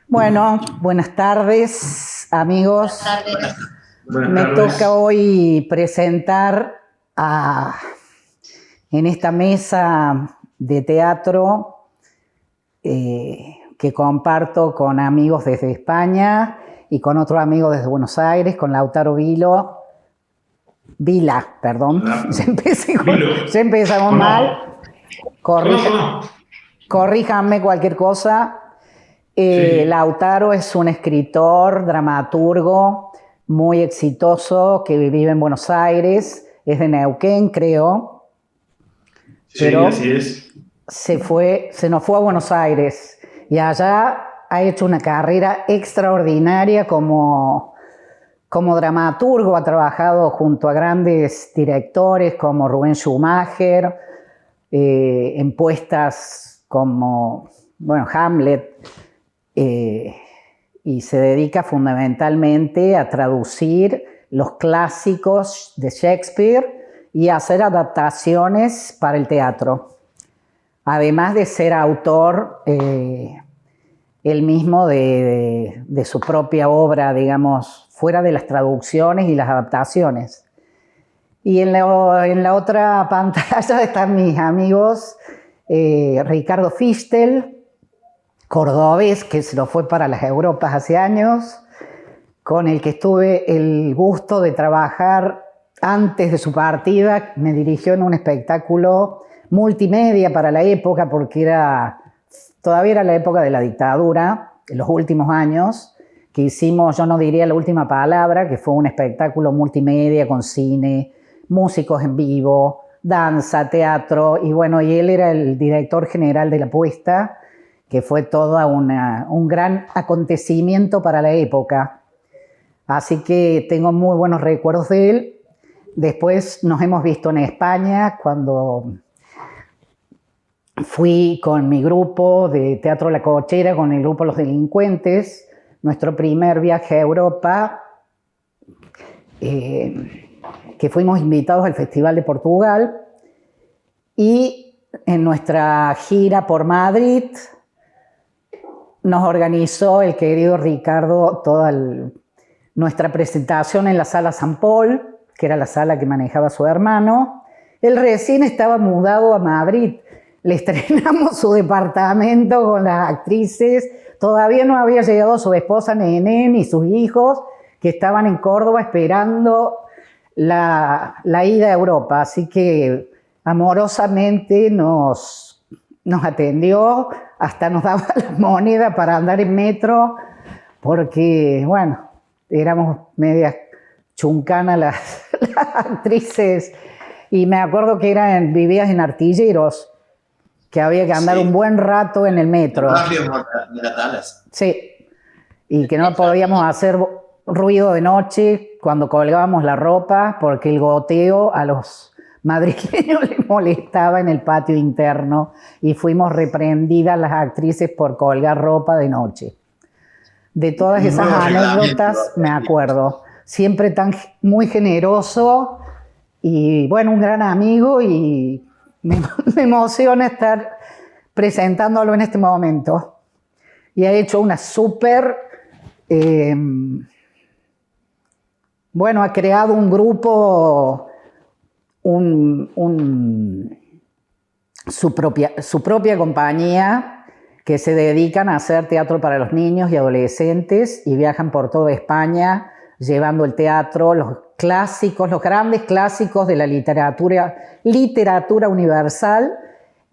Bueno, buenas tardes, amigos. Buenas tardes. Me toca hoy presentar en esta mesa de teatro que comparto con amigos desde España y con otro amigo desde Buenos Aires, con Lautaro Vila, perdón. Ya empezamos mal. Corríjanme cualquier cosa. Sí. Lautaro es un escritor, dramaturgo muy exitoso que vive en Buenos Aires, es de Neuquén, creo. Sí, pero así es. se nos fue a Buenos Aires y allá ha hecho una carrera extraordinaria como dramaturgo. Ha trabajado junto a grandes directores como Rubén Schumacher, en puestas como, Hamlet. Y se dedica fundamentalmente a traducir los clásicos de Shakespeare y a hacer adaptaciones para el teatro. Además de ser autor él mismo de su propia obra, digamos, fuera de las traducciones y las adaptaciones. Y en la otra pantalla están mis amigos Ricardo Fichtel, cordobés, que se lo fue para las Europas hace años, con el que tuve el gusto de trabajar antes de su partida. Me dirigió en un espectáculo multimedia para la época, porque todavía era la época de la dictadura, en los últimos años, que hicimos, yo no diría La Última Palabra, que fue un espectáculo multimedia con cine, músicos en vivo, danza, teatro, y y él era el director general de la puesta, que fue todo un gran acontecimiento para la época. Así que tengo muy buenos recuerdos de él. Después nos hemos visto en España cuando fui con mi grupo de Teatro La Cochera, con el grupo Los Delincuentes, nuestro primer viaje a Europa, que fuimos invitados al Festival de Portugal, y en nuestra gira por Madrid nos organizó el querido Ricardo toda nuestra presentación en la Sala San Paul, que era la sala que manejaba su hermano. Él recién estaba mudado a Madrid. Le estrenamos su departamento con las actrices. Todavía no había llegado su esposa Nené ni sus hijos, que estaban en Córdoba esperando la ida a Europa. Así que amorosamente nos atendió, hasta nos daba la moneda para andar en metro, porque, éramos medias chuncanas las actrices. Y me acuerdo que vivías en Artilleros, que había que andar un buen rato en el metro. Sí, y que no podíamos hacer ruido de noche cuando colgábamos la ropa, porque el goteo a los madrileños les molestaba en el patio interno, y fuimos reprendidas las actrices por colgar ropa de noche. De todas esas anécdotas me acuerdo. Siempre muy generoso y un gran amigo, y me emociona estar presentándolo en este momento. Y ha hecho una súper... ha creado un grupo, su propia compañía, que se dedican a hacer teatro para los niños y adolescentes, y viajan por toda España llevando el teatro, los clásicos, los grandes clásicos de la literatura universal,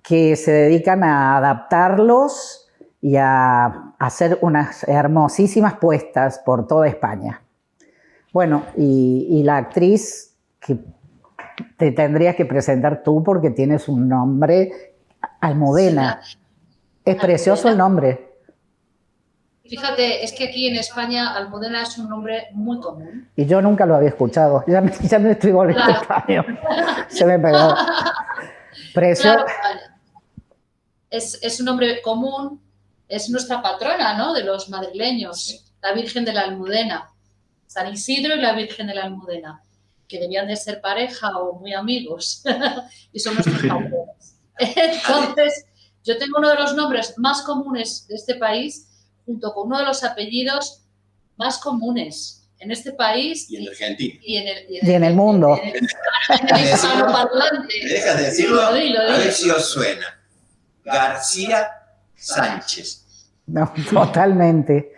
que se dedican a adaptarlos y a hacer unas hermosísimas puestas por toda España. Y la actriz que te tendrías que presentar tú, porque tienes un nombre, Almudena. Sí, es precioso el nombre. Fíjate, es que aquí en España Almudena es un nombre muy común. Y yo nunca lo había escuchado. Ya me estoy volviendo español. Se me pegó. Precioso. Claro, es un nombre común, es nuestra patrona, ¿no?, de los madrileños, la Virgen de la Almudena. San Isidro y la Virgen de la Almudena, que debían de ser pareja o muy amigos, y son nuestros padres. Entonces, yo tengo uno de los nombres más comunes de este país, junto con uno de los apellidos más comunes en este país Y en Argentina. y en el mundo. En el hispanoparlante. ¿Me dejas decirlo? Dilo. A ver si os suena. García Sánchez. No, totalmente.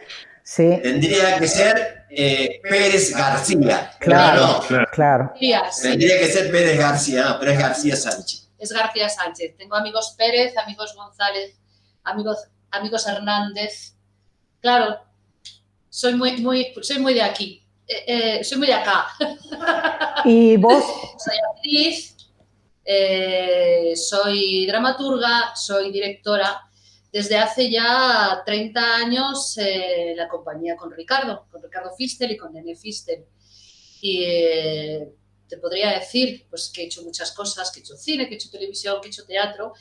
Sí, Tendría que ser Pérez García. claro, Pero no. claro. Sí. Tendría que ser Pérez García, no, pero es García Sánchez. Es García Sánchez. Tengo amigos Pérez, amigos González, amigos Hernández. Claro, soy muy de aquí. Soy muy de acá. ¿Y vos? Soy actriz, soy dramaturga, soy directora. Desde hace ya 30 años la compañía con Ricardo Fistel y con Nene Fistel. Y te podría decir pues, que he hecho muchas cosas, que he hecho cine, que he hecho televisión, que he hecho teatro,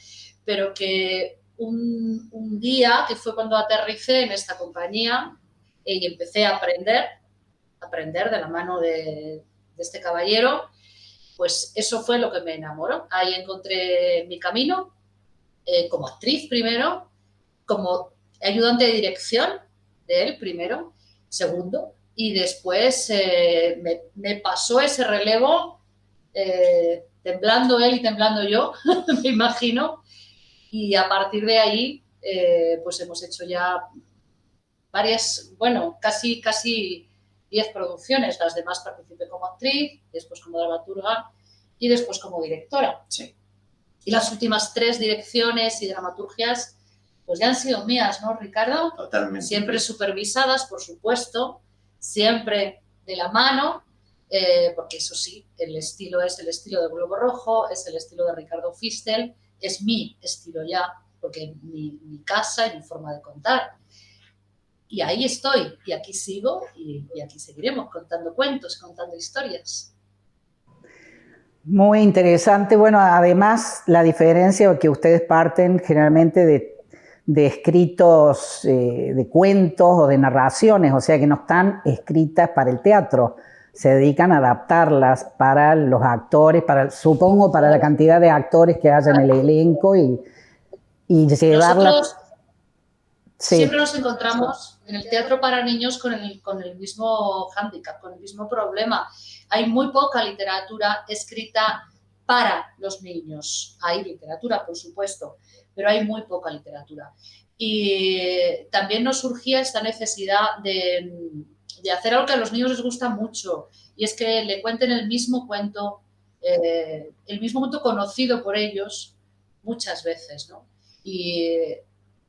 pero que un día, que fue cuando aterricé en esta compañía y empecé a aprender de la mano de este caballero, pues eso fue lo que me enamoró. Ahí encontré mi camino, como actriz primero, como ayudante de dirección de él primero, segundo, y después me pasó ese relevo, temblando él y temblando yo, me imagino, y a partir de ahí pues hemos hecho ya varias, bueno, casi 10 producciones, las demás participé como actriz, después como dramaturga y después como directora. Sí. Y las últimas 3 direcciones y dramaturgias pues ya han sido mías, ¿no, Ricardo? Totalmente. Siempre supervisadas, por supuesto, siempre de la mano, porque eso sí, el estilo es el estilo de Globo Rojo, es el estilo de Ricardo Fistel, es mi estilo ya, porque mi casa y mi forma de contar. Y ahí estoy, y aquí sigo, y aquí seguiremos contando cuentos, contando historias. Muy interesante. Bueno, además, la diferencia es que ustedes parten generalmente de escritos, de cuentos o de narraciones, o sea que no están escritas para el teatro, se dedican a adaptarlas para los actores, supongo para la cantidad de actores que haya en el elenco y llevarlas. Nosotros siempre nos encontramos en el teatro para niños con el mismo hándicap, con el mismo problema. Hay muy poca literatura escrita para los niños. Hay literatura, por supuesto, pero hay muy poca literatura. Y también nos surgía esta necesidad de hacer algo que a los niños les gusta mucho, y es que le cuenten el mismo cuento conocido por ellos muchas veces, ¿no? Y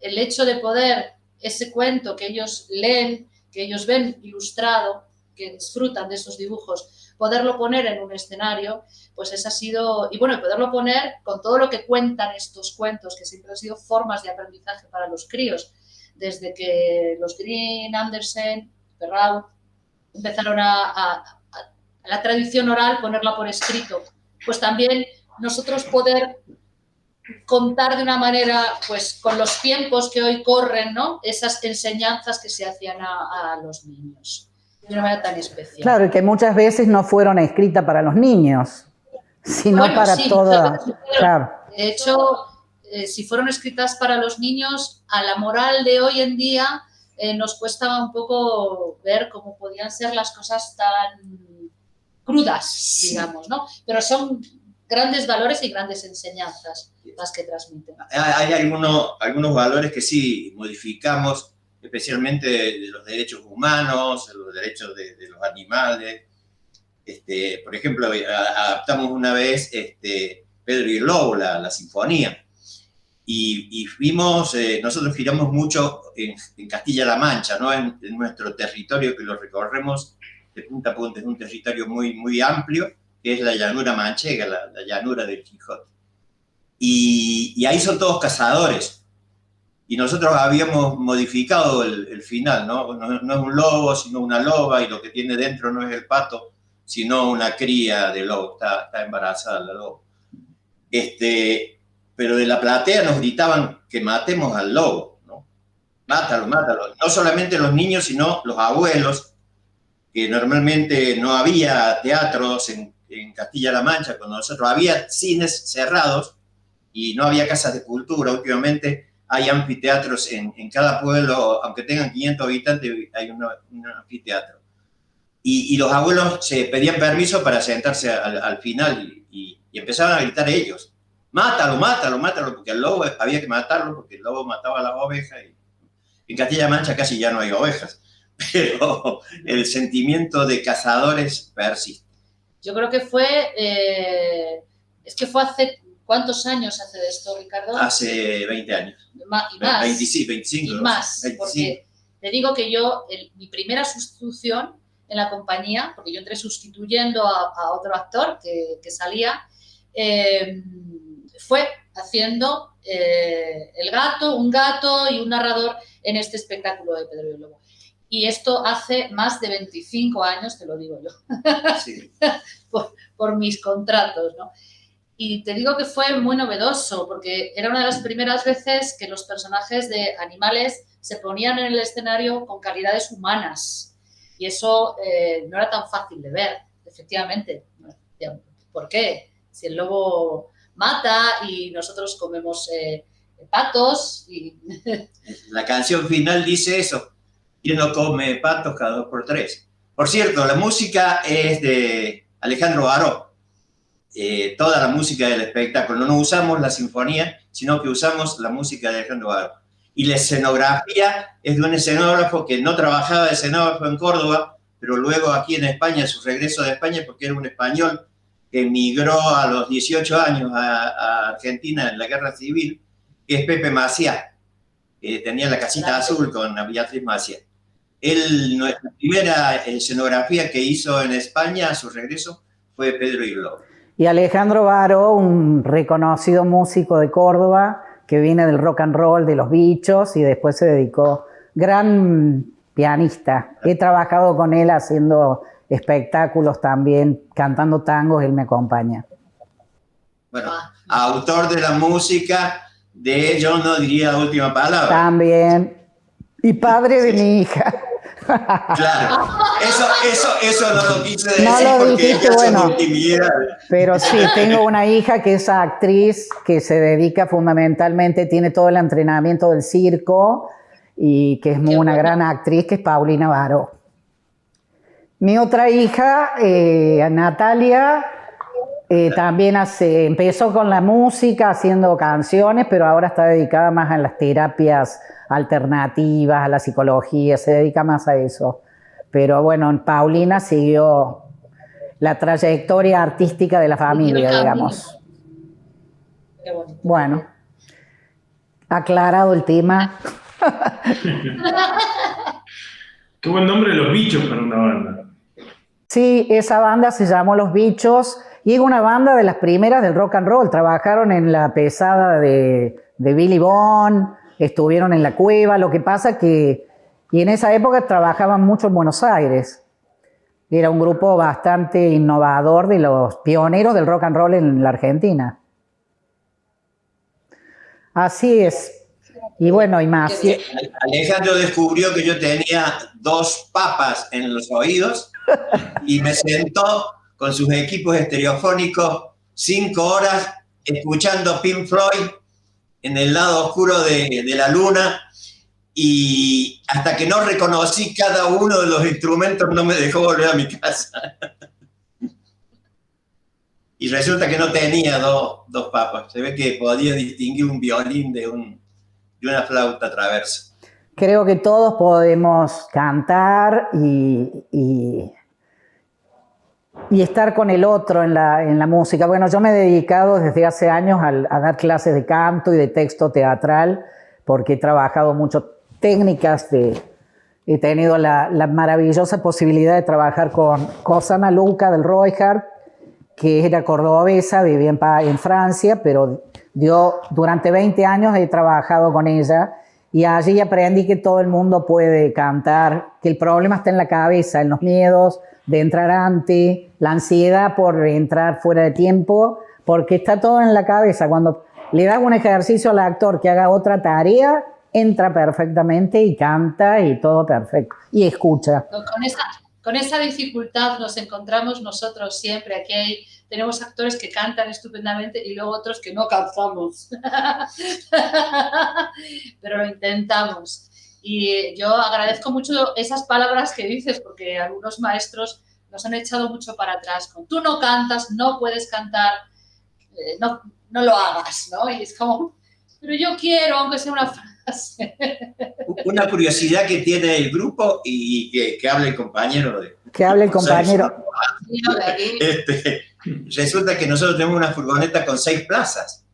el hecho de poder, ese cuento que ellos leen, que ellos ven ilustrado, que disfrutan de esos dibujos, poderlo poner en un escenario, pues esa ha sido, y bueno, poderlo poner con todo lo que cuentan estos cuentos, que siempre han sido formas de aprendizaje para los críos, desde que los Grimm, Andersen, Perrault empezaron a la tradición oral, ponerla por escrito, pues también nosotros poder contar de una manera, pues con los tiempos que hoy corren, ¿no? Esas enseñanzas que se hacían a los niños de una manera tan especial. Claro, y que muchas veces no fueron escritas para los niños, sino para sí, toda. Claro. De hecho, si fueron escritas para los niños, a la moral de hoy en día nos cuesta un poco ver cómo podían ser las cosas tan crudas, digamos, ¿no? Pero son grandes valores y grandes enseñanzas las que transmiten. Hay algunos valores que sí modificamos, especialmente de los derechos humanos, los derechos de los animales. Por ejemplo, adaptamos una vez Pedro y el Lobo, la sinfonía, y nosotros giramos mucho en Castilla-La Mancha, ¿no? En nuestro territorio, que lo recorremos de punta a punta, es un territorio muy, muy amplio, que es la llanura manchega, la llanura del Quijote. Y ahí son todos cazadores. Y nosotros habíamos modificado el final, ¿no? No es un lobo, sino una loba, y lo que tiene dentro no es el pato, sino una cría de lobo, está embarazada la loba. Pero de la platea nos gritaban que matemos al lobo, ¿no? Mátalo, mátalo. No solamente los niños, sino los abuelos, que normalmente no había teatros en Castilla-La Mancha, cuando nosotros había cines cerrados y no había casas de cultura. Últimamente hay anfiteatros en cada pueblo, aunque tengan 500 habitantes, hay un anfiteatro. Y los abuelos se pedían permiso para sentarse al final y empezaban a gritar ellos: mátalo, mátalo, mátalo, porque el lobo había que matarlo, porque el lobo mataba a las ovejas. Y en Castilla-La Mancha casi ya no hay ovejas, pero el sentimiento de cazadores persiste. Yo creo que fue hace, ¿cuántos años hace de esto, Ricardo? Hace 20 años. Y más. 25. Y más, 25. porque te digo que yo, mi primera sustitución en la compañía, porque yo entré sustituyendo a otro actor que salía, fue haciendo un gato y un narrador en este espectáculo de Pedro y el Lobo. Y esto hace más de 25 años, te lo digo yo, Sí. por mis contratos, ¿no? Y te digo que fue muy novedoso, porque era una de las primeras veces que los personajes de animales se ponían en el escenario con calidades humanas. Y eso no era tan fácil de ver, efectivamente. ¿Por qué? Si el lobo mata y nosotros comemos patos. La canción final dice eso: ¿quién no come patos cada 2 por 3? Por cierto, la música es de Alejandro Baró. Toda la música del espectáculo. No usamos la sinfonía, sino que usamos la música de Alejandro Baró. Y la escenografía es de un escenógrafo que no trabajaba de escenógrafo en Córdoba, pero luego aquí en España, su regreso de España, porque era un español que emigró a los 18 años a Argentina en la Guerra Civil, que es Pepe Maciá, que tenía la casita azul con Beatriz Maciá. Nuestra primera escenografía que hizo en España a su regreso fue Pedro y el Lobo. Y Alejandro Baró, un reconocido músico de Córdoba, que viene del rock and roll, de los Bichos, y después se dedicó, gran pianista. He trabajado con él haciendo espectáculos también, cantando tangos, él me acompaña. Bueno, autor de la música de Yo no diría la última palabra. También. Y padre de mi hija. Claro, eso no lo quise decir, no lo porque dijiste, ya bueno, son intimidad. Pero sí, tengo una hija que es actriz, que se dedica fundamentalmente, tiene todo el entrenamiento del circo y que es una gran actriz, que es Paulina Baró. Mi otra hija, Natalia, también empezó con la música, haciendo canciones, pero ahora está dedicada más a las terapias alternativas, a la psicología, se dedica más a eso. Pero bueno, Paulina siguió la trayectoria artística de la familia, digamos. Qué bonito. Bueno, aclarado el tema. Qué buen nombre, Los Bichos, para una banda. Sí, esa banda se llamó Los Bichos y es una banda de las primeras del rock and roll. Trabajaron en la pesada de Billy Bond, estuvieron en La Cueva. Lo que pasa que y en esa época trabajaban mucho en Buenos Aires. Era un grupo bastante innovador, de los pioneros del rock and roll en la Argentina. Así es. Y bueno, y más. Alejandro descubrió que yo tenía 2 papas en los oídos y me sentó con sus equipos estereofónicos 5 horas escuchando Pink Floyd en el lado oscuro de la luna, y hasta que no reconocí cada uno de los instrumentos no me dejó volver a mi casa. Y resulta que no tenía 2 papas. Se ve que podía distinguir un violín de una flauta traversa. Creo que todos podemos cantar y estar con el otro en la música. Bueno, yo me he dedicado desde hace años a dar clases de canto y de texto teatral, porque he trabajado mucho técnicas he tenido la maravillosa posibilidad de trabajar con Rosana Luca del Royhart, que era cordobesa, vivía en Francia, pero durante 20 años he trabajado con ella y allí aprendí que todo el mundo puede cantar, que el problema está en la cabeza, en los miedos de entrar antes, la ansiedad por entrar fuera de tiempo, porque está todo en la cabeza. Cuando le das un ejercicio al actor que haga otra tarea, entra perfectamente y canta y todo perfecto. Y escucha. con esa dificultad nos encontramos nosotros siempre. Aquí tenemos actores que cantan estupendamente y luego otros que no cantamos. Pero lo intentamos. Y yo agradezco mucho esas palabras que dices, porque algunos maestros nos han echado mucho para atrás. Con tú no cantas, no puedes cantar, no lo hagas, ¿no? Y es como, pero yo quiero, aunque sea una frase. Una curiosidad que tiene el grupo y que hable el compañero. Que hable el compañero. Resulta que nosotros tenemos una furgoneta con 6 plazas,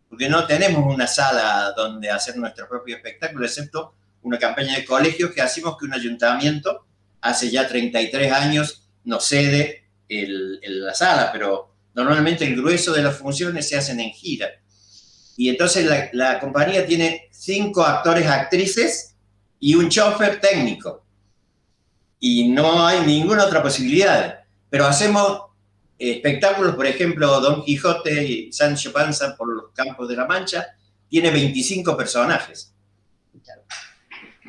porque no tenemos una sala donde hacer nuestro propio espectáculo, excepto una campaña de colegios que hacemos que un ayuntamiento hace ya 33 años nos cede la sala, pero normalmente el grueso de las funciones se hacen en gira. Y entonces la compañía tiene 5 actores, actrices y un chofer técnico. Y no hay ninguna otra posibilidad. Pero hacemos espectáculos, por ejemplo, Don Quijote y Sancho Panza por los Campos de la Mancha, tiene 25 personajes.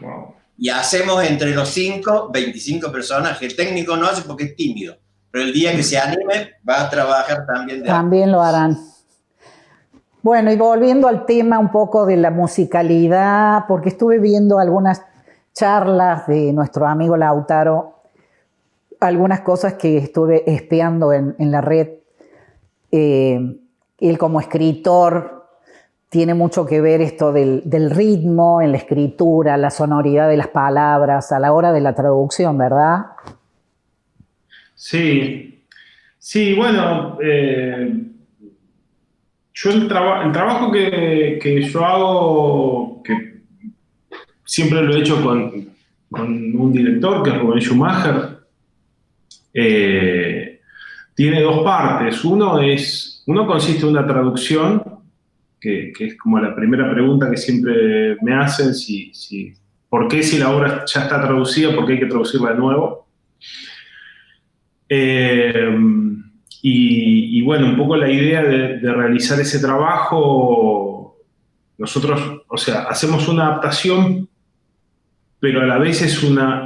Wow. Y hacemos entre los 5, 25 personajes. El técnico no hace porque es tímido, pero el día que se anime va a trabajar también. También lo harán. Bueno, y volviendo al tema un poco de la musicalidad, porque estuve viendo algunas charlas de nuestro amigo Lautaro, algunas cosas que estuve espiando en la red. Él como escritor tiene mucho que ver esto del ritmo en la escritura, la sonoridad de las palabras a la hora de la traducción, ¿verdad? Sí, bueno, yo el trabajo que yo hago, que siempre lo he hecho con un director que es Rubén Schumacher, tiene 2 partes. Uno consiste en una traducción, que es como la primera pregunta que siempre me hacen, ¿por qué si la obra ya está traducida, por qué hay que traducirla de nuevo? Y bueno, un poco la idea de realizar ese trabajo, nosotros, o sea, hacemos una adaptación, pero a la vez es una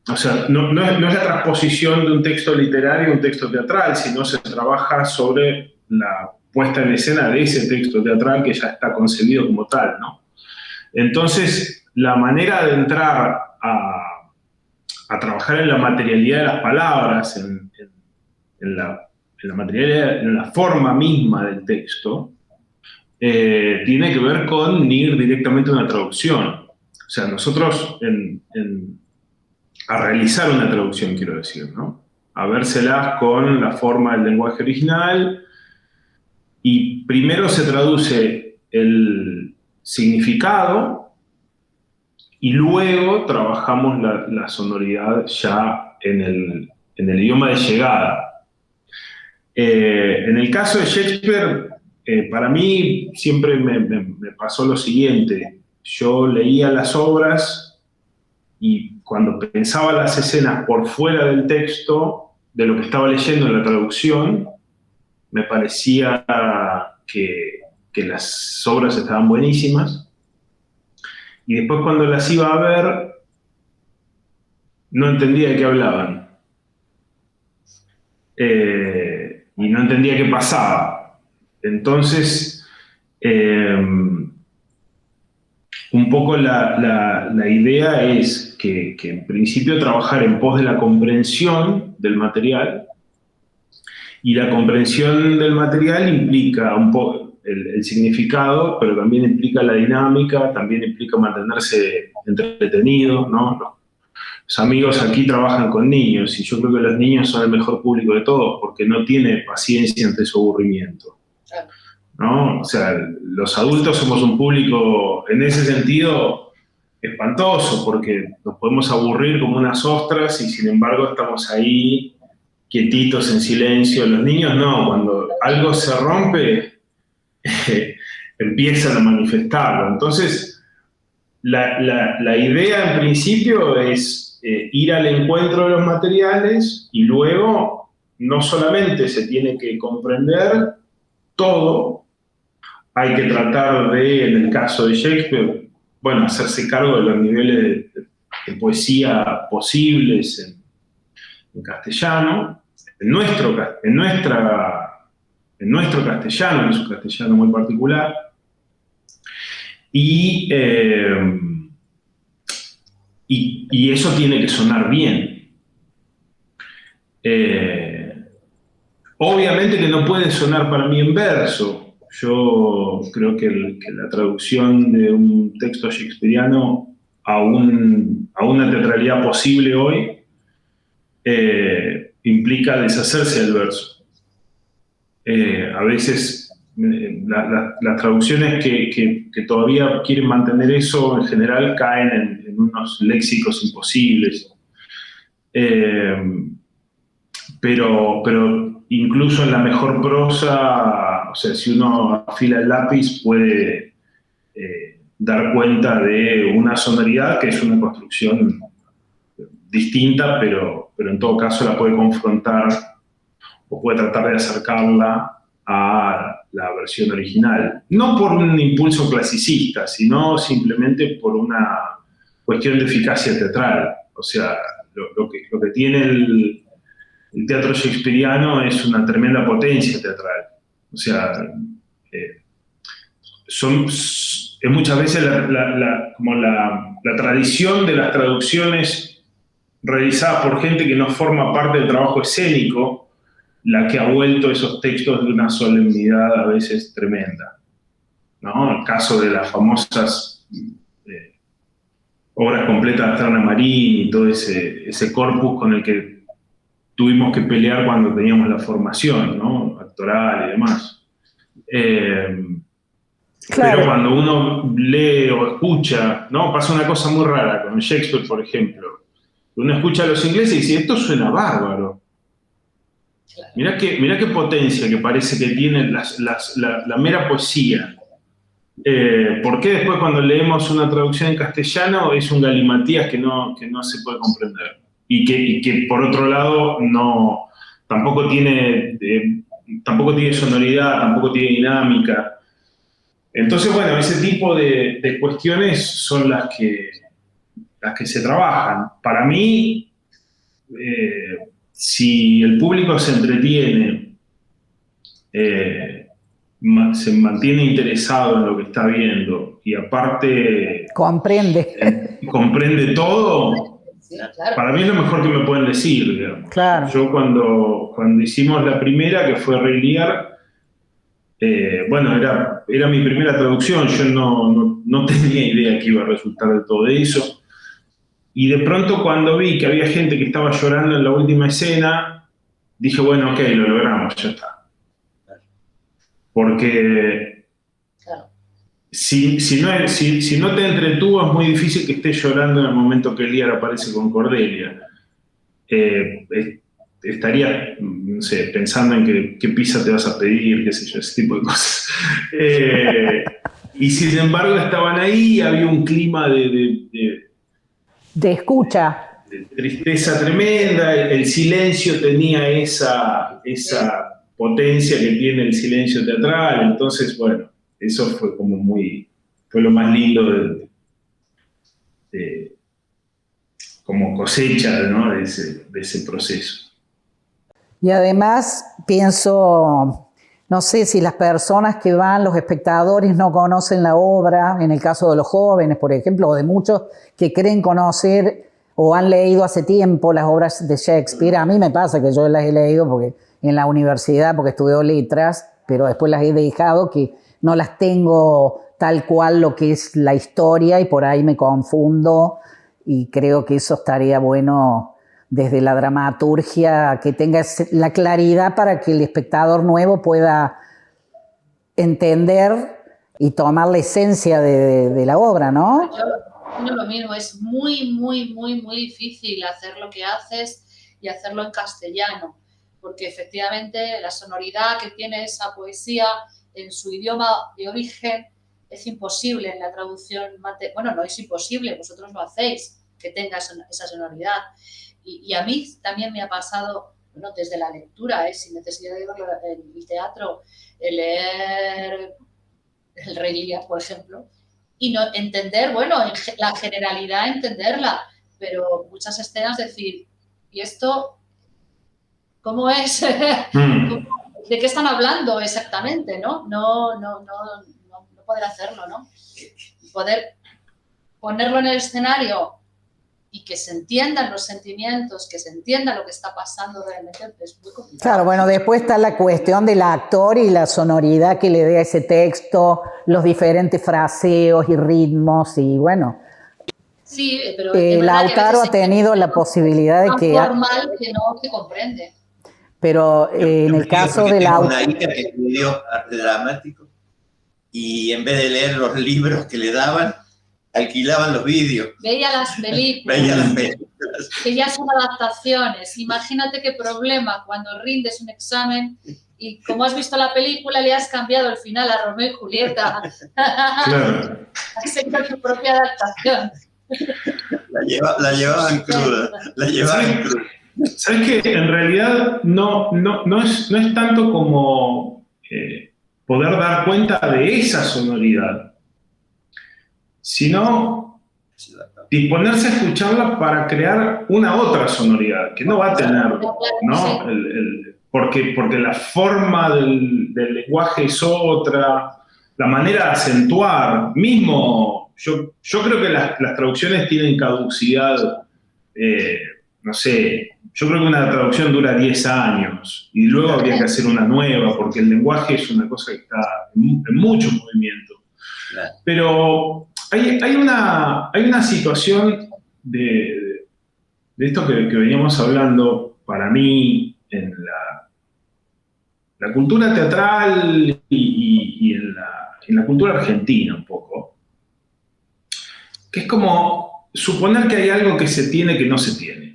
o sea, no es la transposición de un texto literario a un texto teatral, sino se trabaja sobre la puesta en escena de ese texto teatral que ya está concebido como tal, ¿no? Entonces, la manera de entrar a trabajar en la materialidad de las palabras, en la materialidad, en la forma misma del texto, tiene que ver con ir directamente a una traducción. O sea, nosotros a realizar una traducción, quiero decir, ¿no? A vérselas con la forma del lenguaje original, y primero se traduce el significado y luego trabajamos la sonoridad ya en el idioma de llegada. En el caso de Shakespeare, para mí siempre me pasó lo siguiente. Yo leía las obras y cuando pensaba las escenas por fuera del texto, de lo que estaba leyendo en la traducción, me parecía que las obras estaban buenísimas. Y después cuando las iba a ver, no entendía de qué hablaban. Y no entendía qué pasaba. Entonces, un poco la idea es que en principio trabajar en pos de la comprensión del material, y la comprensión del material implica un poco el significado, pero también implica la dinámica, también implica mantenerse entretenido, ¿no? Los amigos aquí trabajan con niños y yo creo que los niños son el mejor público de todos porque no tiene paciencia ante su aburrimiento, ¿no? O sea, los adultos somos un público en ese sentido espantoso porque nos podemos aburrir como unas ostras y sin embargo estamos ahí quietitos en silencio. Los niños no, cuando algo se rompe empiezan a manifestarlo. Entonces, la idea en principio es ir al encuentro de los materiales y luego no solamente se tiene que comprender todo, hay que tratar de, en el caso de Shakespeare, bueno, hacerse cargo de los niveles de poesía posibles en castellano, en nuestro castellano, que es un castellano muy particular, y eso tiene que sonar bien. Obviamente que no puede sonar para mí en verso. Yo creo que la traducción de un texto shakespeariano a una teatralidad posible hoy implica deshacerse del verso. A veces las traducciones que todavía quieren mantener eso, en general, caen en unos léxicos imposibles. Pero incluso en la mejor prosa, o sea, si uno afila el lápiz, puede dar cuenta de una sonoridad que es una construcción distinta, pero en todo caso la puede confrontar o puede tratar de acercarla a la versión original. No por un impulso clasicista, sino simplemente por una cuestión de eficacia teatral. O sea, lo que tiene el teatro shakespeariano es una tremenda potencia teatral. O sea, es muchas veces como la tradición de las traducciones realizadas por gente que no forma parte del trabajo escénico la que ha vuelto esos textos de una solemnidad a veces tremenda, ¿no? El caso de las famosas obras completas de Astrana Marín y todo ese corpus con el que tuvimos que pelear cuando teníamos la formación, ¿no? Actoral y demás. Claro. Pero cuando uno lee o escucha, ¿no? Pasa una cosa muy rara con Shakespeare, por ejemplo. Uno escucha a los ingleses y dice, esto suena bárbaro. Mirá qué potencia que parece que tiene la mera poesía. ¿Por qué después cuando leemos una traducción en castellano es un galimatías que no se puede comprender? Y que por otro lado tampoco tiene sonoridad, tampoco tiene dinámica. Entonces, bueno, ese tipo de cuestiones son las que se trabajan. Para mí, si el público se entretiene, se mantiene interesado en lo que está viendo y aparte comprende todo, claro. Para mí es lo mejor que me pueden decir, digamos. Claro. Yo cuando hicimos la primera, que fue Rey Lear, bueno, era mi primera traducción, yo no tenía idea que iba a resultar de todo eso. Y de pronto cuando vi que había gente que estaba llorando en la última escena, dije, bueno, ok, lo logramos, ya está. Porque si no te entretuvo, es muy difícil que estés llorando en el momento que Lear aparece con Cordelia. Estaría, no sé, pensando en qué pizza te vas a pedir, qué sé yo, ese tipo de cosas. Y sin embargo estaban ahí y había un clima de escucha. De tristeza tremenda, el silencio tenía esa potencia que tiene el silencio teatral, entonces, bueno, eso fue fue lo más lindo como cosecha, ¿no? de ese proceso. Y además pienso, no sé si las personas que van, los espectadores, no conocen la obra, en el caso de los jóvenes, por ejemplo, o de muchos que creen conocer o han leído hace tiempo las obras de Shakespeare. A mí me pasa que yo las he leído en la universidad, porque estudié letras, pero después las he dejado, que no las tengo tal cual lo que es la historia y por ahí me confundo, y creo que eso estaría bueno desde la dramaturgia, que tenga la claridad para que el espectador nuevo pueda entender y tomar la esencia de la obra, ¿no? No, lo mismo, es muy, muy, muy, muy difícil hacer lo que haces y hacerlo en castellano, porque efectivamente la sonoridad que tiene esa poesía en su idioma de origen es imposible en la traducción. Bueno, no es imposible, vosotros lo hacéis, que tenga esa sonoridad. Y a mí también me ha pasado, bueno, desde la lectura, sin necesidad de verlo en el teatro, leer El Rey Lear, por ejemplo, y no entender, bueno, la generalidad, entenderla, pero muchas escenas decir, ¿y esto cómo es? ¿De qué están hablando exactamente? No poder hacerlo, ¿no? Poder ponerlo en el escenario y que se entiendan los sentimientos, que se entienda lo que está pasando realmente, es muy complicado. Claro, bueno, después está la cuestión del actor y la sonoridad que le dé a ese texto, los diferentes fraseos y ritmos, y bueno. Sí, pero Lautaro ha tenido la posibilidad de que... formal que no se comprende. Pero en el caso de Lautaro... Lautaro... Tengo una hija que estudió arte dramático y en vez de leer los libros que le daban, alquilaban los vídeos. Veía las películas. Veía las películas. Que ya son adaptaciones. Imagínate qué problema cuando rindes un examen y como has visto la película le has cambiado el final a Romeo y Julieta. Claro. Has hecho tu propia adaptación. La llevaban cruda. La llevaban cruda. ¿Sabes qué? En realidad no es tanto como poder dar cuenta de esa sonoridad, sino disponerse a escucharla para crear una otra sonoridad, que no va a tener, ¿no? Porque la forma del lenguaje es otra, la manera de acentuar, mismo, yo creo que las traducciones tienen caducidad, no sé, yo creo que una traducción dura 10 años y luego habría que hacer una nueva, porque el lenguaje es una cosa que está en mucho movimiento. Claro. Pero hay una situación de esto que veníamos hablando, para mí, en la cultura teatral y en la cultura argentina un poco, que es como suponer que hay algo que se tiene que no se tiene,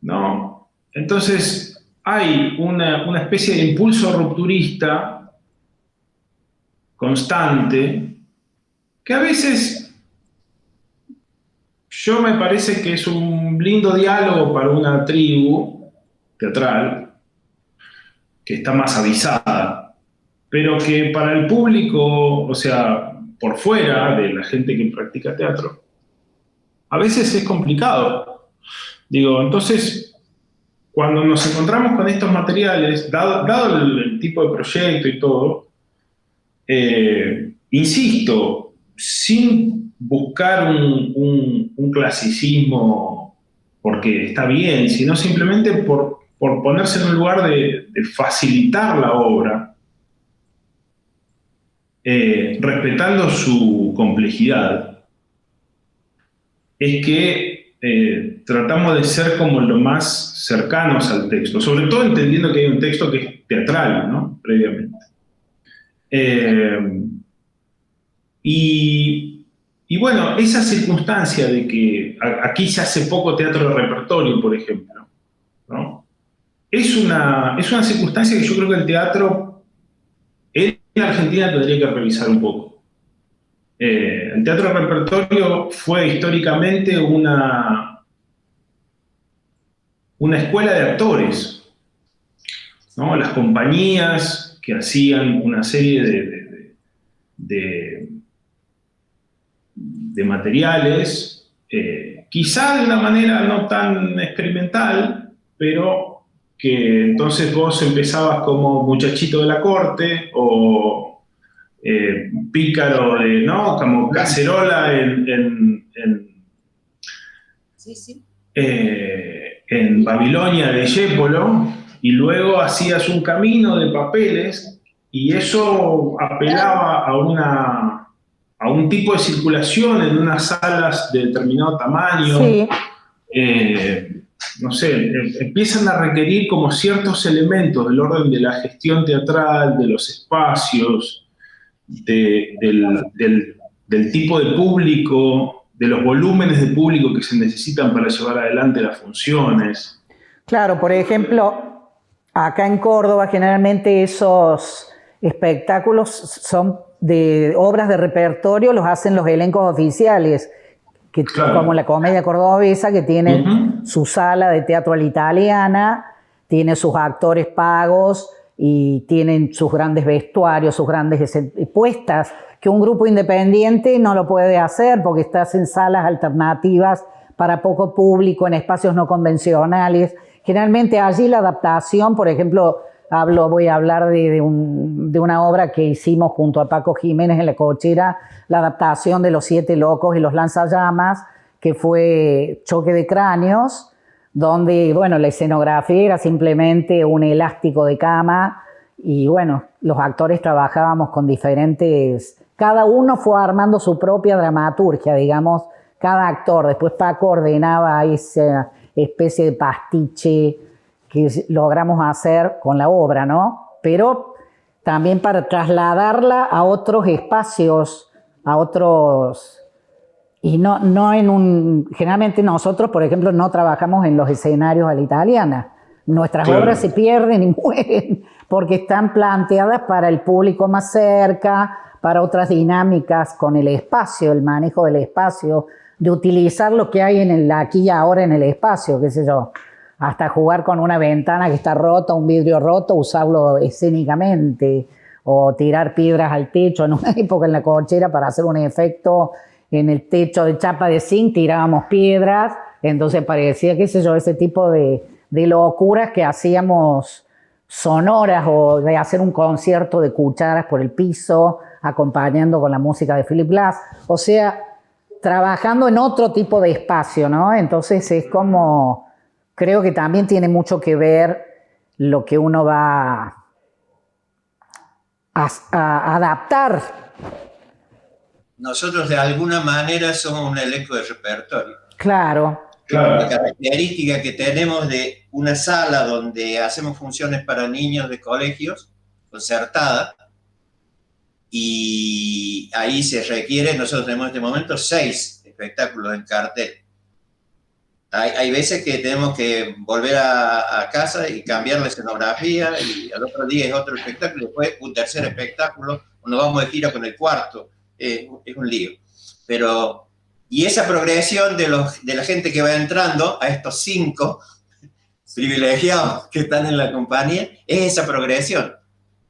¿no? Entonces hay una especie de impulso rupturista constante, que a veces yo me parece que es un lindo diálogo para una tribu teatral que está más avisada, pero que para el público, o sea, por fuera de la gente que practica teatro, a veces es complicado. Digo, entonces, cuando nos encontramos con estos materiales, dado el tipo de proyecto y todo, insisto, sin buscar un clasicismo porque está bien, sino simplemente por ponerse en un lugar de facilitar la obra, respetando su complejidad, es que tratamos de ser como lo más cercanos al texto, sobre todo entendiendo que hay un texto que es teatral, ¿no? Previamente. Y bueno, esa circunstancia de que aquí se hace poco teatro de repertorio, por ejemplo, ¿no? Es una circunstancia que yo creo que el teatro en Argentina tendría que revisar un poco. El teatro de repertorio fue históricamente una escuela de actores, ¿no? Las compañías que hacían una serie de materiales, quizá de una manera no tan experimental, pero que entonces vos empezabas como muchachito de la corte o pícaro de, ¿no? Como cacerola Sí. En Babilonia de Yépolo, y luego hacías un camino de papeles y eso apelaba a un tipo de circulación en unas salas de determinado tamaño. Sí. No sé, empiezan a requerir como ciertos elementos del orden de la gestión teatral, de los espacios, del tipo de público, de los volúmenes de público que se necesitan para llevar adelante las funciones. Claro, por ejemplo, acá en Córdoba generalmente esos espectáculos son de obras de repertorio, los hacen los elencos oficiales, que, claro, como la Comedia Cordobesa, que tiene su sala de teatro a la italiana, tiene sus actores pagos y tienen sus grandes vestuarios, sus grandes puestas, que un grupo independiente no lo puede hacer porque estás en salas alternativas para poco público, en espacios no convencionales. Generalmente allí la adaptación, por ejemplo, voy a hablar de una obra que hicimos junto a Paco Jiménez en La Cochera, la adaptación de Los Siete Locos y los Lanzallamas, que fue Choque de Cráneos, donde, bueno, la escenografía era simplemente un elástico de cama y, bueno, los actores trabajábamos con diferentes... Cada uno fue armando su propia dramaturgia, digamos, cada actor. Después Paco ordenaba esa especie de pastiche que logramos hacer con la obra, ¿no? Pero también para trasladarla a otros espacios, a otros... Y no en un... Generalmente nosotros, por ejemplo, no trabajamos en los escenarios a la italiana. Nuestras obras se pierden y mueren porque están planteadas para el público más cerca, para otras dinámicas con el espacio, el manejo del espacio, de utilizar lo que hay en el aquí y ahora en el espacio, qué sé yo, hasta jugar con una ventana que está rota, un vidrio roto, usarlo escénicamente, o tirar piedras al techo. En una época en La Cochera, para hacer un efecto en el techo de chapa de zinc, tirábamos piedras, entonces parecía, qué sé yo, ese tipo de locuras que hacíamos sonoras, o de hacer un concierto de cucharas por el piso, acompañando con la música de Philip Glass, o sea, trabajando en otro tipo de espacio, ¿no? Entonces es como, creo que también tiene mucho que ver lo que uno va a adaptar. Nosotros de alguna manera somos un elenco de repertorio. Claro. La característica que tenemos de una sala donde hacemos funciones para niños de colegios, concertada, y ahí se requiere, nosotros tenemos en este momento 6 espectáculos en cartel. Hay veces que tenemos que volver a casa y cambiar la escenografía, y al otro día es otro espectáculo, después un tercer espectáculo, nos vamos de gira con el cuarto, es un lío. Pero, y esa progresión de la gente que va entrando a estos 5 privilegiados que están en la compañía, es esa progresión.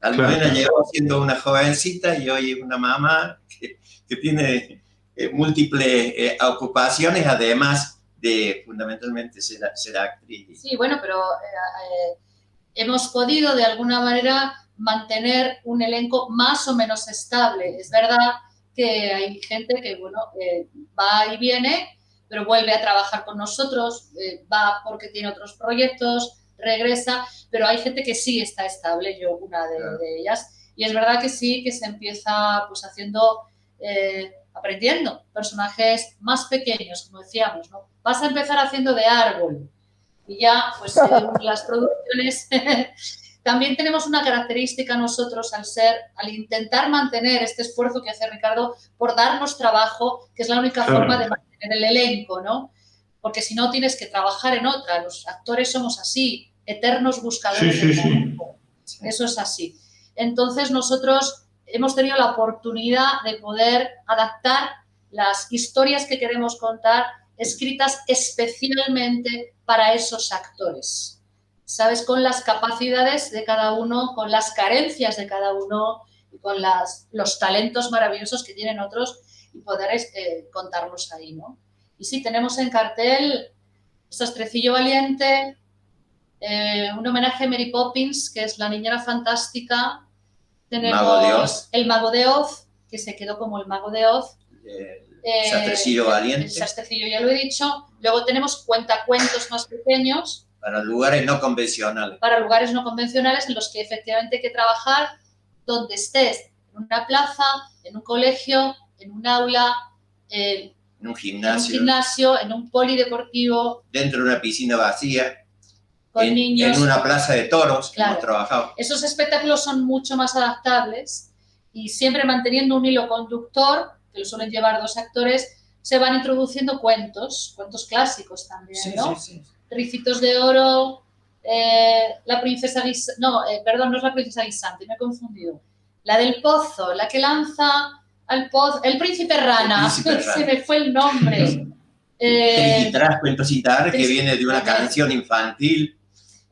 Almudena llegó siendo una jovencita y hoy es una mamá que tiene múltiples ocupaciones, además de fundamentalmente ser actriz. Sí, bueno, pero hemos podido de alguna manera mantener un elenco más o menos estable. Es verdad que hay gente que, bueno, va y viene, pero vuelve a trabajar con nosotros, va porque tiene otros proyectos, regresa, pero hay gente que sí está estable, yo una de ellas, y es verdad que sí, que se empieza pues haciendo, aprendiendo personajes más pequeños, como decíamos, ¿no? Vas a empezar haciendo de árbol, y ya pues las producciones... También tenemos una característica nosotros al intentar mantener este esfuerzo que hace Ricardo por darnos trabajo, que es la única forma de mantener el elenco, ¿no? Porque si no tienes que trabajar en otra. Los actores somos así, eternos buscadores de trabajo. Eso es así. Entonces nosotros hemos tenido la oportunidad de poder adaptar las historias que queremos contar, escritas especialmente para esos actores. ¿Sabes? Con las capacidades de cada uno, con las carencias de cada uno y con los talentos maravillosos que tienen otros y poder contarlos ahí, ¿no? Y sí, tenemos en cartel Sastrecillo Valiente, un homenaje a Mary Poppins, que es la niñera fantástica. Tenemos Mago de Oz. El Mago de Oz, que se quedó como el Mago de Oz. Sastrecillo Valiente. El Sastrecillo, ya lo he dicho. Luego tenemos cuentacuentos más pequeños. Para lugares no convencionales. Para lugares no convencionales en los que efectivamente hay que trabajar donde estés, en una plaza, en un colegio, en un aula, en un gimnasio, en un polideportivo. Dentro de una piscina vacía. Con niños. En una plaza de toros, claro. Hemos trabajado. Esos espectáculos son mucho más adaptables y siempre manteniendo un hilo conductor, que lo suelen llevar 2 actores, se van introduciendo cuentos clásicos también, sí, ¿no? Sí. Tricitos de Oro, la princesa Guisante, no es la princesa Guisante, me he confundido. La del pozo, la que lanza al pozo, el príncipe Rana, se me fue el nombre. Triquitrás, Cuentositar, que viene de una canción infantil.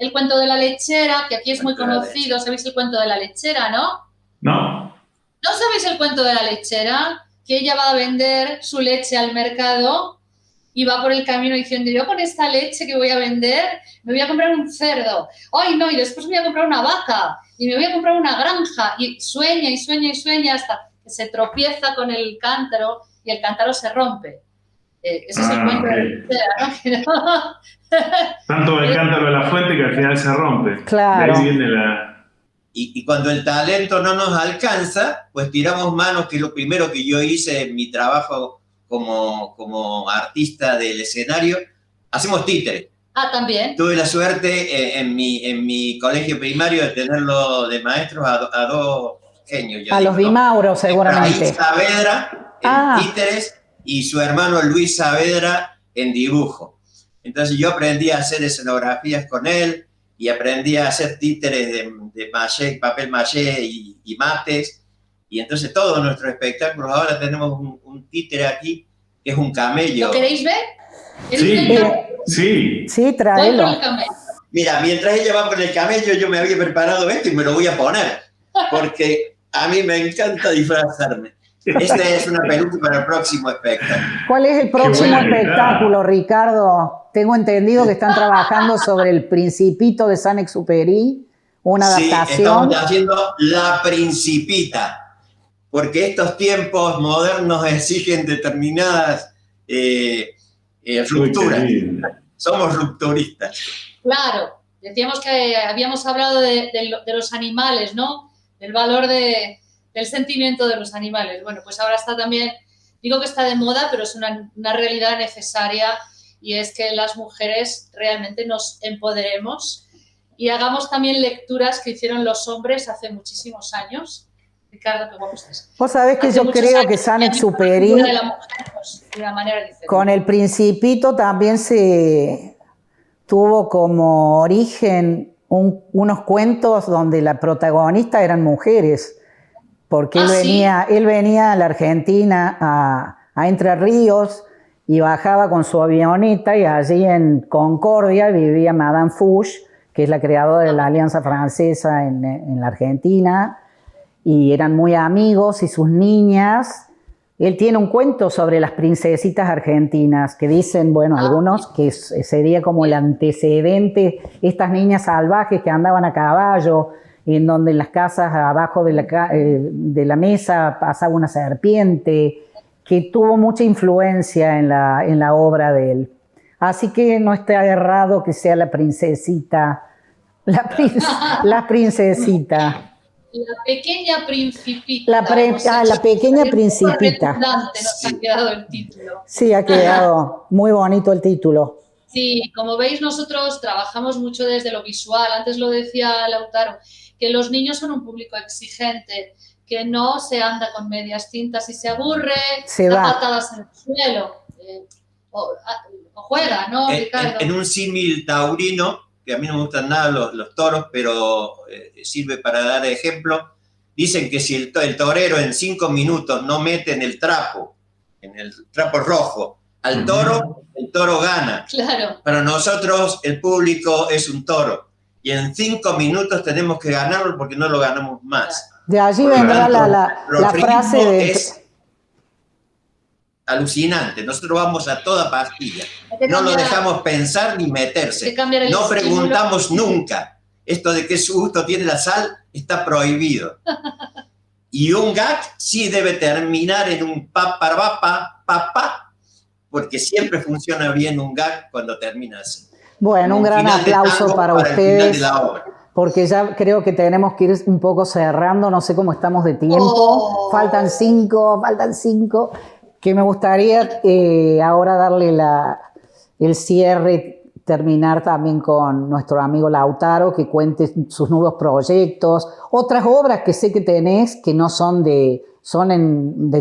el cuento de la lechera, que aquí es muy Cuento de la conocido. ¿Sabéis el cuento de la lechera, no? ¿No? ¿No sabéis el cuento de la lechera? Que ella va a vender su leche al mercado y va por el camino diciendo, yo con esta leche que voy a vender me voy a comprar un cerdo. ¡Ay, no! Y después me voy a comprar una vaca y me voy a comprar una granja. Y sueña y sueña y sueña hasta que se tropieza con el cántaro y el cántaro se rompe. Ese es el cuento de la lechera, ¿no? Tanto el cántaro de la fuente que al final se rompe. Claro. De ahí viene la... Y cuando el talento no nos alcanza, pues tiramos manos, que es lo primero que yo hice en mi trabajo como artista del escenario. Hacemos títeres. Ah, también. Tuve la suerte en mi colegio primario de tenerlo de maestros a dos genios. A los Dimauros, seguramente. Efraín Saavedra en títeres y su hermano Luis Saavedra en dibujo. Entonces yo aprendí a hacer escenografías con él y aprendí a hacer títeres de maché, papel maché y mates. Y entonces todos nuestros espectáculos, ahora tenemos un títere aquí que es un camello. ¿Lo queréis ver? Sí, tráelo. Mira, mientras ella va por el camello, yo me había preparado esto y me lo voy a poner, porque a mí me encanta disfrazarme. Esta es una peluca para el próximo espectáculo. ¿Cuál es el próximo espectáculo, Ricardo? Tengo entendido que están trabajando sobre El Principito de Saint-Exupéry, una adaptación. Sí, estamos haciendo La Principita, porque estos tiempos modernos exigen determinadas rupturas. Somos rupturistas. Claro, decíamos que habíamos hablado de los animales, ¿no? Del valor del sentimiento de los animales. Bueno, pues ahora está también, digo que está de moda, pero es una realidad necesaria, y es que las mujeres realmente nos empoderemos y hagamos también lecturas que hicieron los hombres hace muchísimos años. Ricardo, qué guapo estás. Vos sabés que yo creo que Saint-Exupéry, con El Principito, también se tuvo como origen unos cuentos donde la protagonista eran mujeres, porque él venía a la Argentina, a Entre Ríos, y bajaba con su avioneta, y allí en Concordia vivía Madame Fouche, que es la creadora de la Alianza Francesa en la Argentina, y eran muy amigos, y sus niñas. Él tiene un cuento sobre las princesitas argentinas, que dicen, bueno, algunos, que sería como el antecedente, estas niñas salvajes que andaban a caballo, en donde en las casas abajo de la mesa pasaba una serpiente, que tuvo mucha influencia en la obra de él. Así que no está errado que sea la princesita, la princesita. La pequeña principita. La pequeña principita. Nos ha quedado el título. Sí, ha quedado muy bonito el título. Sí, como veis, nosotros trabajamos mucho desde lo visual. Antes lo decía Lautaro, que los niños son un público exigente, que no se anda con medias tintas y se aburre, da patadas en el suelo, o juega, ¿no, Ricardo? En un símil taurino, que a mí no me gustan nada los toros, pero sirve para dar ejemplo, dicen que si el torero en 5 minutos no mete en el trapo rojo al toro, el toro gana. Claro. Para nosotros el público es un toro, y en 5 minutos tenemos que ganarlo porque no lo ganamos más. De allí vendrá la frase de... Es alucinante. Nosotros vamos a toda pastilla. No lo dejamos pensar ni meterse. No preguntamos nunca. Esto de qué gusto tiene la sal está prohibido. Y un gag sí debe terminar en un papá, porque siempre funciona bien un gag cuando termina así. Bueno, un gran aplauso para ustedes, porque ya creo que tenemos que ir un poco cerrando, no sé cómo estamos de tiempo, faltan cinco, que me gustaría ahora darle el cierre, terminar también con nuestro amigo Lautaro, que cuente sus nuevos proyectos, otras obras que sé que tenés, que no son de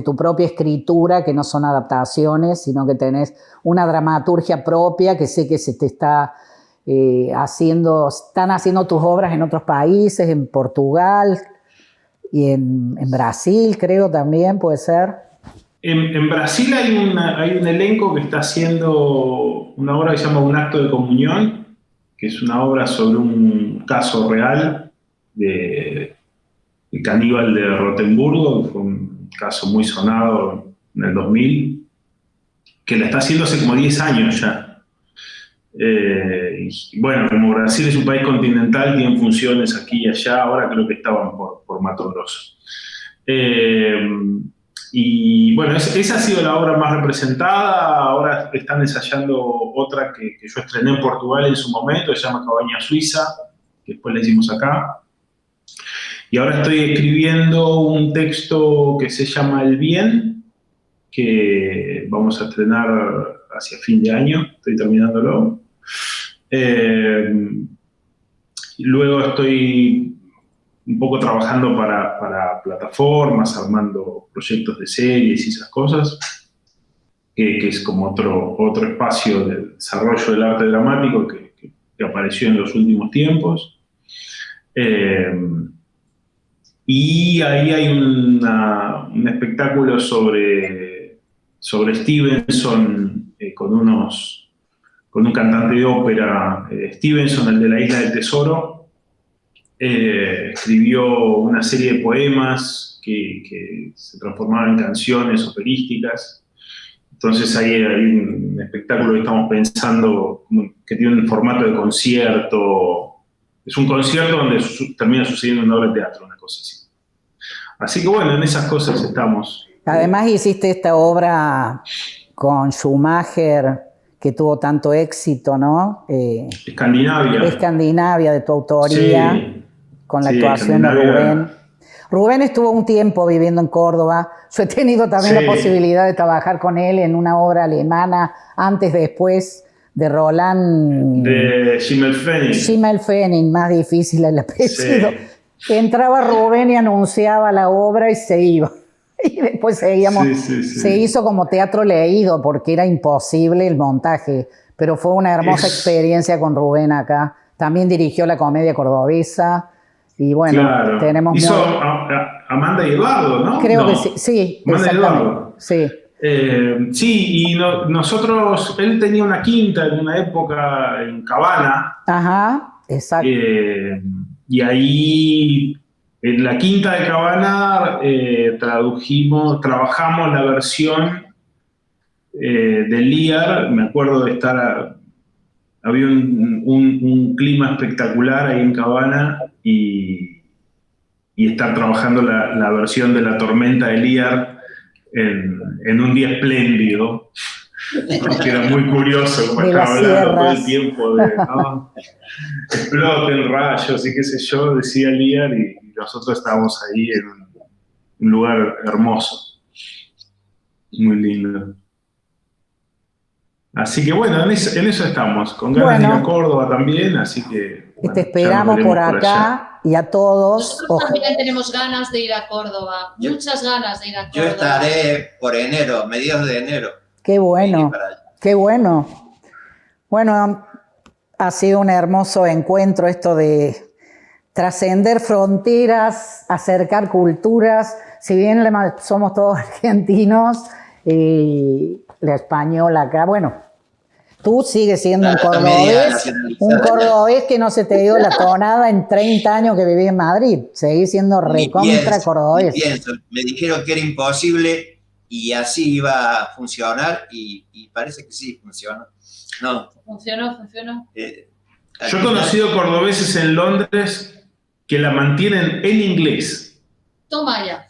tu propia escritura, que no son adaptaciones, sino que tenés una dramaturgia propia, que sé que se te está están haciendo tus obras en otros países, en Portugal y en Brasil, creo también, puede ser. En Brasil hay un elenco que está haciendo una obra que se llama Un acto de comunión, que es una obra sobre un caso real de caníbal de Rotemburgo, que fue un caso muy sonado en el 2000, que la está haciendo hace como 10 años ya. Y bueno, como Brasil es un país continental, tienen funciones aquí y allá, ahora creo que estaban por Mato Grosso. Y bueno, esa ha sido la obra más representada. Ahora están ensayando otra que yo estrené en Portugal en su momento, se llama Cabaña Suiza, que después la hicimos acá. Y ahora estoy escribiendo un texto que se llama El Bien, que vamos a estrenar hacia fin de año, estoy terminándolo. Luego estoy un poco trabajando para plataformas, armando proyectos de series y esas cosas, que es como otro espacio de desarrollo del arte dramático que apareció en los últimos tiempos. Y ahí hay un espectáculo sobre Stevenson con un cantante de ópera, Stevenson, el de la Isla del Tesoro. Escribió una serie de poemas que se transformaron en canciones operísticas. Entonces ahí hay un espectáculo que estamos pensando que tiene un formato de concierto. Es un concierto donde termina sucediendo una obra de teatro, una cosa así. Así que bueno, en esas cosas estamos. Además hiciste esta obra con Schumacher, que tuvo tanto éxito, ¿no? Escandinavia. Escandinavia, de tu autoría, Sí, con la actuación de Rubén. Rubén estuvo un tiempo viviendo en Córdoba. Yo he tenido también la posibilidad de trabajar con él en una obra alemana, antes, después, de Roland. De Schimmelpfennig. Schimmelpfennig, más difícil el apellido. Sí. Entraba Rubén y anunciaba la obra y se iba. Y después seguíamos. Se hizo como teatro leído porque era imposible el montaje. Pero fue una hermosa experiencia con Rubén acá. También dirigió la comedia cordobesa. Y bueno, claro. tenemos... Hizo Amanda y Eduardo, ¿no? Creo que sí, sí. Amanda y Eduardo. Sí. Sí, y nosotros, él tenía una quinta en una época en Cabana. Ajá, exacto. Y ahí, en la quinta de Cabana, trabajamos la versión de Lear. Me acuerdo de había un clima espectacular ahí en Cabana y estar trabajando la versión de La Tormenta de Lear en un día espléndido, porque era muy curioso, como estaba hablando todo el tiempo de exploten rayos y qué sé yo, decía Lear, y nosotros estábamos ahí en un lugar hermoso, muy lindo. Así que bueno, en eso estamos, con ganas de ir a Córdoba también, así que... Bueno, te esperamos por acá y a todos. Nosotros también tenemos ganas de ir a Córdoba, muchas ganas de ir a Córdoba. Yo estaré por enero, mediados de enero. Qué bueno, qué bueno. Bueno, ha sido un hermoso encuentro esto de trascender fronteras, acercar culturas. Si bien somos todos argentinos, la española acá, bueno, tú sigues siendo un cordobés que no se te dio la tonada en 30 años que viví en Madrid. Seguís siendo recontra cordobés. Me dijeron que era imposible y así iba a funcionar y parece que sí funcionó. No. Funcionó. Yo he conocido cordobeses en Londres que la mantienen en inglés. Toma ya.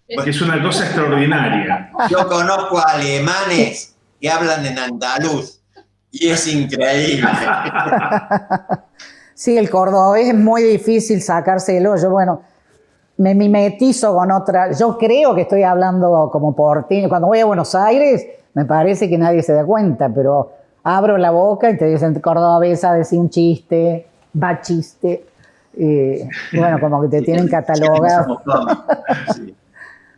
Que es una cosa extraordinaria. Yo conozco alemanes que hablan en andaluz y es increíble. Sí, el cordobés es muy difícil sacárselo. Yo, bueno, me mimetizo con otra. Yo creo que estoy hablando como porteño. Cuando voy a Buenos Aires, me parece que nadie se da cuenta, pero abro la boca y te dicen cordobesa, decir un chiste, va chiste. Bueno, como que te tienen catalogado. Sí.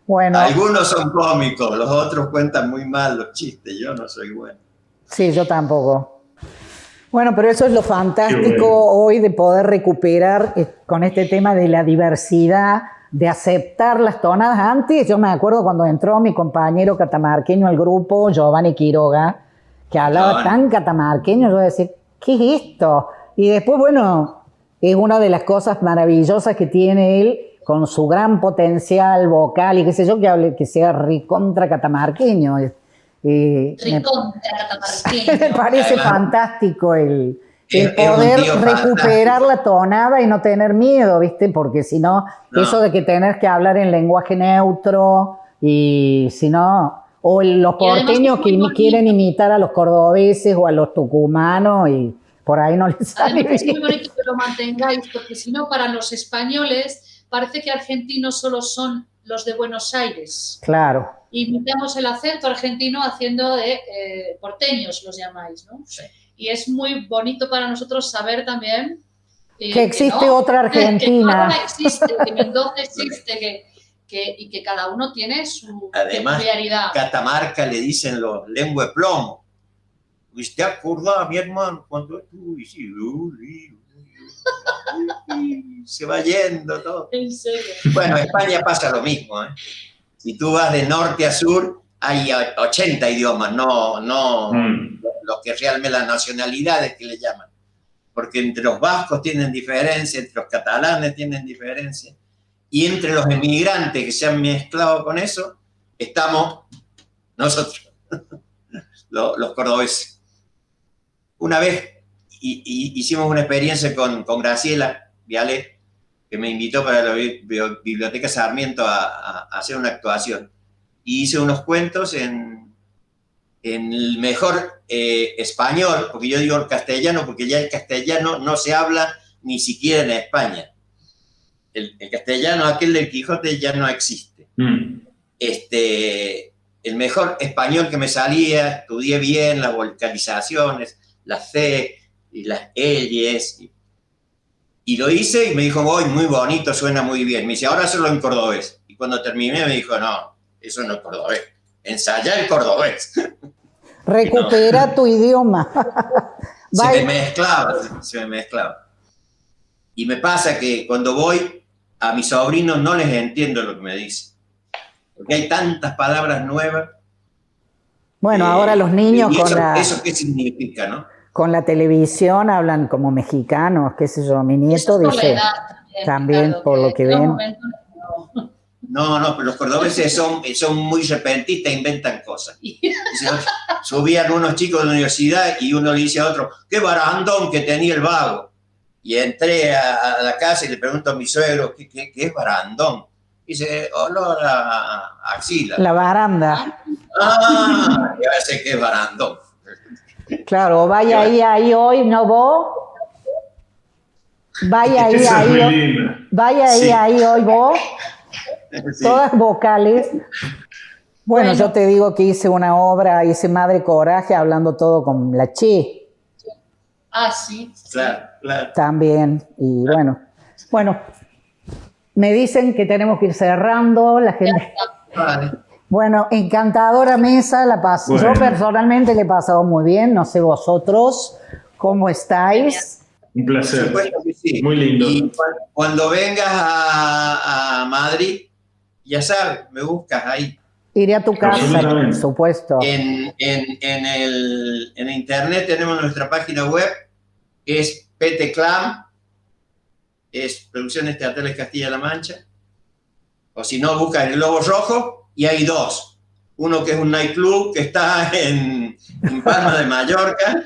Bueno, algunos son cómicos, los otros cuentan muy mal los chistes, yo no soy bueno. Sí, yo tampoco. Bueno, pero eso es lo fantástico hoy de poder recuperar con este tema de la diversidad, de aceptar las tonadas. Antes, yo me acuerdo cuando entró mi compañero catamarqueño al grupo, Giovanni Quiroga, que hablaba tan catamarqueño, yo decía, ¿qué es esto? Y después, bueno, es una de las cosas maravillosas que tiene él con su gran potencial vocal y qué sé yo, que sea recontra catamarqueño. Recontra catamarqueño. Me parece Además, fantástico el es un poder tío recuperar la tonada y no tener miedo, ¿viste? Porque si no, No. eso de que tener que hablar en lenguaje neutro y si no, o los Y además porteños es muy que bonito. quieren imitar a los cordobeses o a los tucumanos y por ahí no les sale Además es muy bien. bonito que lo mantengáis, porque si no, para los españoles parece que argentinos solo son los de Buenos Aires. Claro. Imitamos el acento argentino haciendo de porteños, los llamáis, ¿no? Sí. Y es muy bonito para nosotros saber también Que existe no, otra Argentina. que Córdoba existe, que Mendoza existe, y que cada uno tiene su Además, peculiaridad. Catamarca le dicen los lengua de plomo. ¿Usted acordaba, mi hermano, cuando estuvo? Se va yendo todo. En serio. Bueno, en España pasa lo mismo, ¿eh? Si tú vas de norte a sur, hay 80 idiomas, no los que realmente las nacionalidades que le llaman. Porque entre los vascos tienen diferencia, entre los catalanes tienen diferencia, y entre los emigrantes que se han mezclado con eso, estamos nosotros, los cordobeses. Una vez hicimos una experiencia con Graciela Viale, que me invitó para la Biblioteca Sarmiento a hacer una actuación. Y hice unos cuentos en el mejor español, porque yo digo el castellano, porque ya el castellano no se habla ni siquiera en España. El castellano, aquel del Quijote, ya no existe. El mejor español que me salía, estudié bien las vocalizaciones, las C y las Ls, y lo hice y me dijo, oh, muy bonito, suena muy bien. Me dice, ahora hazlo en cordobés. Y cuando terminé me dijo, no, eso no es cordobés, ensayá el cordobés. Recupera tu idioma. Se me mezclaba. Y me pasa que cuando voy a mis sobrinos no les entiendo lo que me dicen, porque hay tantas palabras nuevas. Bueno, ahora los niños ¿Eso qué significa, no? Con la televisión hablan como mexicanos, qué sé yo. Mi nieto dice también Ricardo, por lo que ven. No, pero los cordobeses son muy repentistas, inventan cosas. Subían unos chicos de la universidad y uno le dice a otro, qué barandón que tenía el vago. Y entré a la casa y le pregunto a mi suegro, ¿qué es barandón? Dice, olor a axila. La baranda. Ya sé que es barandón. Claro, vaya ahí hoy, ¿no vos? Vaya ahí hoy vos. Sí. Todas vocales. Bueno, yo te digo que hice una obra, hice Madre Coraje, hablando todo con la che. Sí. Claro. También, y bueno, me dicen que tenemos que ir cerrando, la gente... Vale. Bueno, encantadora mesa, la paso. Bueno. Yo personalmente le he pasado muy bien, no sé vosotros, ¿cómo estáis? Un placer. Supuesto que sí. Muy lindo. Y cuando vengas a Madrid, ya sabes, me buscas ahí. Iré a tu casa, por supuesto. En internet tenemos nuestra página web, que es PTCLAM, es Producciones Teatrales Castilla-La Mancha. O si no, busca el Globo Rojo. Y hay dos. Uno que es un nightclub que está en Palma de Mallorca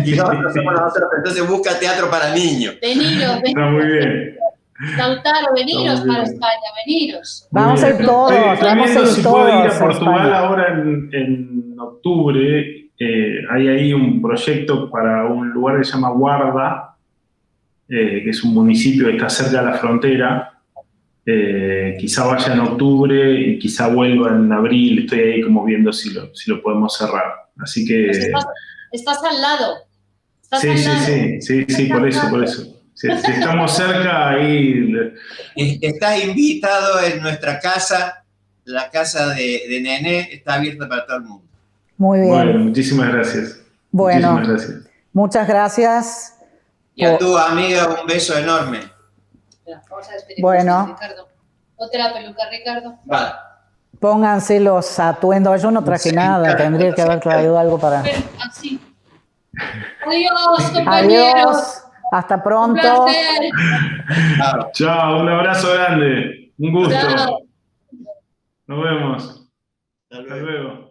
y los otros somos nosotros. Entonces busca teatro para niños. Veniros. Está muy bien. Lautaro, veniros para España, veniros. Vamos a ir todos. Estoy viendo si puedo ir a Portugal ahora en octubre. Hay ahí un proyecto para un lugar que se llama Guarda, que es un municipio que está cerca de la frontera. Quizá vaya en octubre y quizá vuelva en abril. Estoy ahí como viendo si lo podemos cerrar. Así que... Estás al lado. Sí, por eso. Si estamos cerca, ahí... Estás invitado en nuestra casa. La casa de Nené está abierta para todo el mundo. Muy bien. Bueno, muchísimas gracias. Bueno, muchas gracias. Y a tu amiga un beso enorme. Vamos a despedir bueno. Ricardo. Ponte la peluca, Ricardo. Vale. Pónganse los atuendos. Yo no traje nada. Tendría que haber traído algo para... Así. Adiós, compañeros. Adiós. Hasta Un pronto. placer. Chao. Chao, un abrazo grande. Un gusto. Chao. Nos vemos. Hasta Hasta luego. luego.